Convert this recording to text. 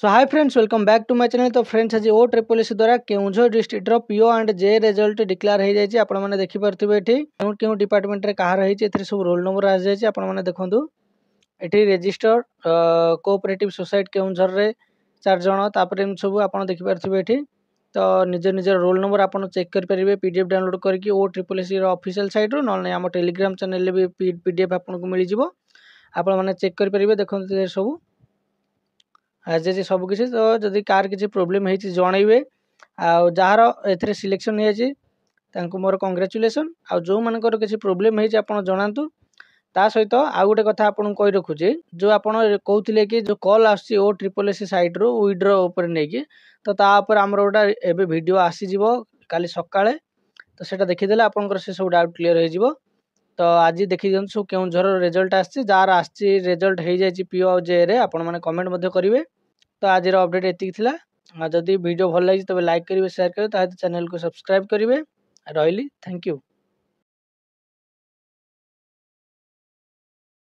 So hi friends, welcome back to my channel. तो friends, आज O triple S द्वारा Keonjhar district PO and J result declare हो जाए। आपण मैंने देखिपे ये क्यों डिपार्टमेंट रे कहार रही सब रोल नंबर आ जाए। आपण मैंने देखूँ ये रेजिस्टर्ड कोऑपरेटिव सोसाइटी केउझर रे 4 जण तापर सब आप देखिपे ये तो निज निज रोल नंबर आप चेक करेंगे पीडीएफ डाउनलोड करके ओ ट्रिपल एस ऑफिशियल साइट रू ना आम टेलीग्राम चैनल भी पीडीएफ आपको मिल जाव। आपण मैंने चेक करेंगे देखते सब आज सबकि तो जदि कार किसी प्रोब्लेम होती जनइबे जार ए सिलेक्शन हो मोर कंग्रेचुलेसन। आ जो मानकर किसी प्रोब्लेम होती आप जनातु। ता सहित आउ गोटे कथा आपको कही रखुचे जो आप कहते कि जो कॉल आस ओ ट्रिपल एस साइट्रु विड्रो उपर नहीं तो तापर आमर गोटा एवं भिड आसीज काली सकाଳେ तो सेटा देखीदे आपंकर से सब डाउट क्लीयर हो। तो आज देखी दिखाँ सब केउझर रिजल्ट आसी जार आसी रिजल्ट हो जाए पीओ जे रे आपण मैंने कमेंट करेंगे। तो आज अपडेट एतिक थिला। जदि वीडियो भल लगी तब लाइक करेंगे, शेयर करेंगे, चैनल को सब्सक्राइब करेंगे। रही थैंक यू।